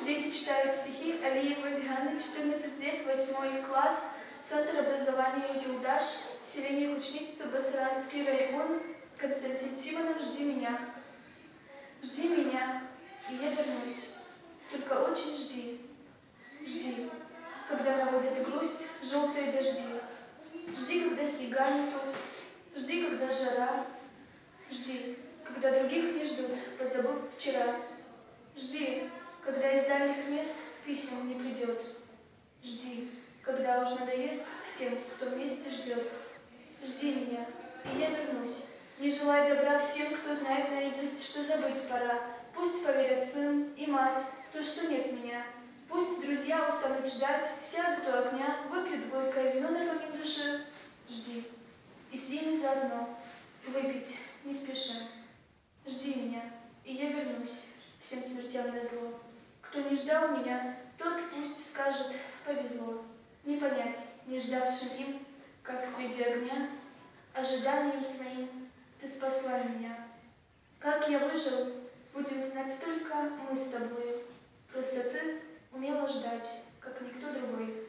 Пусть дети читают стихи Алиевой Ильганы, 14 лет, 8 класс, Центр образования Юлдаш, селение Кучник, Табасаранский район. Константин Симонов, жди меня. Жди меня, и я вернусь. Только очень жди. Жди, когда наводят грусть желтые дожди. Жди, когда снега метут. Жди, когда жара. Жди, когда других не ждут, позабыв вчера. Жди, когда из дальних мест писем не придет. Жди, когда уж надоест всем, кто вместе ждет. Жди меня, и я вернусь. Не желай добра всем, кто знает наизусть, что забыть пора. Пусть поверят сын и мать в то, что нет меня. Пусть друзья устанут ждать, сядут у огня, выпьют горькое вино напомин души. Жди, и с ними заодно выпить не спеша. Жди меня, и я вернусь, всем смертям назло. Кто не ждал меня, тот пусть скажет повезло. Не понять, не ждавшим им, как среди огня, ожиданием своим ты спасла меня. Как я выжил, будем знать только мы с тобою. Просто ты умела ждать, как никто другой.